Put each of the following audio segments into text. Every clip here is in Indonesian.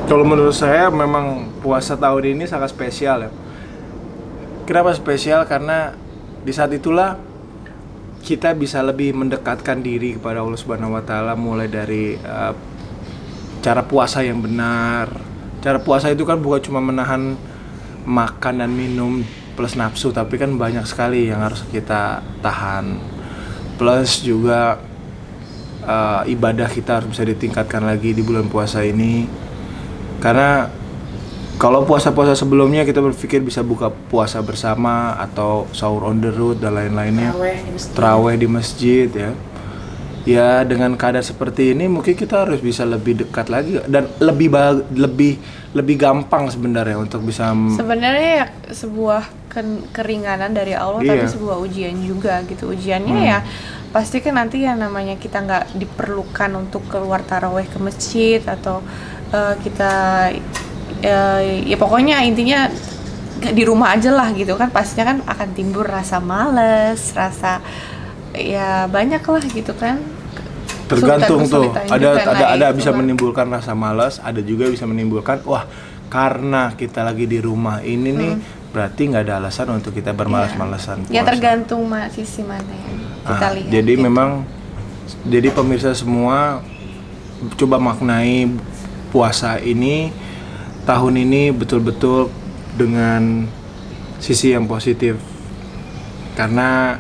Kalau menurut saya memang puasa tahun ini sangat spesial ya. Kenapa spesial? Karena di saat itulah kita bisa lebih mendekatkan diri kepada Allah Subhanahu wa taala, mulai dari cara puasa yang benar. Cara puasa itu kan bukan cuma menahan makan dan minum plus nafsu, tapi kan banyak sekali yang harus kita tahan. Plus juga ibadah kita harus bisa ditingkatkan lagi di bulan puasa ini. Karena kalau puasa-puasa sebelumnya kita berpikir bisa buka puasa bersama atau sahur on the road dan lain-lainnya, taraweh di masjid ya. Ya dengan keadaan seperti ini mungkin kita harus bisa lebih dekat lagi dan lebih gampang sebenarnya untuk bisa Sebenarnya ya sebuah keringanan dari Allah, Iya. tapi sebuah ujian juga gitu. Ujiannya ya pasti kan nanti yang namanya kita nggak diperlukan untuk keluar taraweh ke masjid atau kita ya pokoknya intinya di rumah aja lah gitu kan, pastinya kan akan timbul rasa males, rasa ya banyak lah gitu kan. tergantung tuh Kesulitan-kesulitan juga. Nah, ada itu bisa lah. menimbulkan rasa malas, ada juga bisa menimbulkan wah karena kita lagi di rumah ini nih berarti nggak ada alasan untuk kita bermalas-malasan Ya puasa. tergantung sisi mana yang kita lihat. Jadi gitu. memang jadi pemirsa semua coba maknai puasa ini tahun ini betul-betul dengan sisi yang positif, karena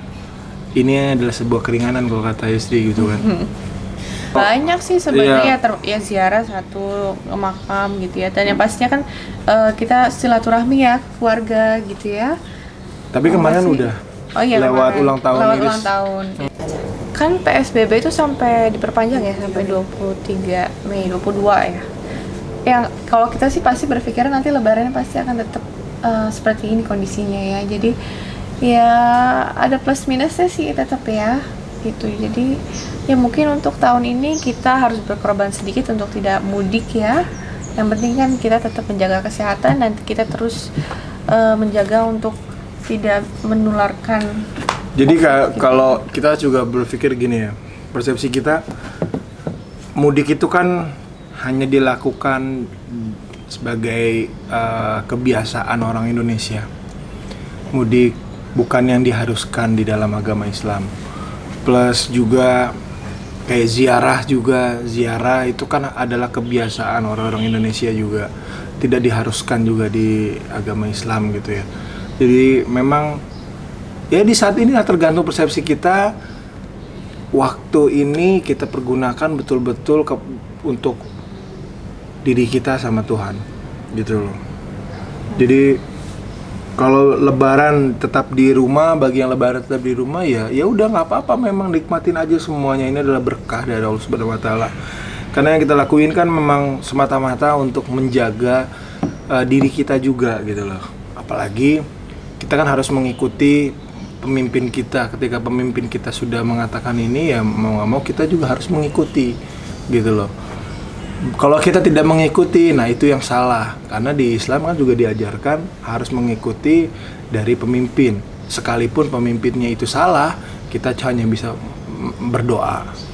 ini adalah sebuah keringanan kalau kata istri gitu kan. Banyak sih sebenarnya Iya. ya ziarah satu ke makam gitu ya, dan yang pastinya kan kita silaturahmi ya keluarga gitu ya. Tapi kemarin Masih- udah Oh iya, lewat kemarin. ulang tahun Lewat Iris. ulang tahun. Kan PSBB itu sampai diperpanjang ya sampai 23 Mei 22 ya. Yang kalau kita sih pasti berpikir nanti lebarannya pasti akan tetap seperti ini kondisinya ya. Jadi ya ada plus minusnya sih tetap ya gitu. Jadi ya mungkin untuk tahun ini kita harus berkorban sedikit untuk tidak mudik ya. Yang penting kan kita tetap menjaga kesehatan dan kita terus menjaga untuk tidak menularkan. Jadi kalau kita juga berpikir gini ya, persepsi kita mudik itu kan hanya dilakukan sebagai kebiasaan orang Indonesia. Mudik bukan yang diharuskan di dalam agama Islam. Plus juga kayak ziarah itu kan adalah kebiasaan orang-orang Indonesia juga, tidak diharuskan juga di agama Islam gitu ya. Jadi memang ya di saat ini tergantung persepsi kita. Waktu ini kita pergunakan betul-betul untuk diri kita sama Tuhan gitu loh. Jadi kalau lebaran tetap di rumah, bagi yang lebaran tetap di rumah ya udah nggak apa-apa, memang nikmatin aja semuanya. Ini adalah berkah dari Allah Subhanahu wa taala. Karena yang kita lakuin kan memang semata-mata untuk menjaga diri kita juga gitu loh. Apalagi kita kan harus mengikuti pemimpin kita. Ketika pemimpin kita sudah mengatakan ini ya mau nggak mau kita juga harus mengikuti gitu loh. Kalau kita tidak mengikuti, nah itu yang salah. Karena di Islam kan juga diajarkan harus mengikuti dari pemimpin. Sekalipun pemimpinnya itu salah, kita hanya bisa berdoa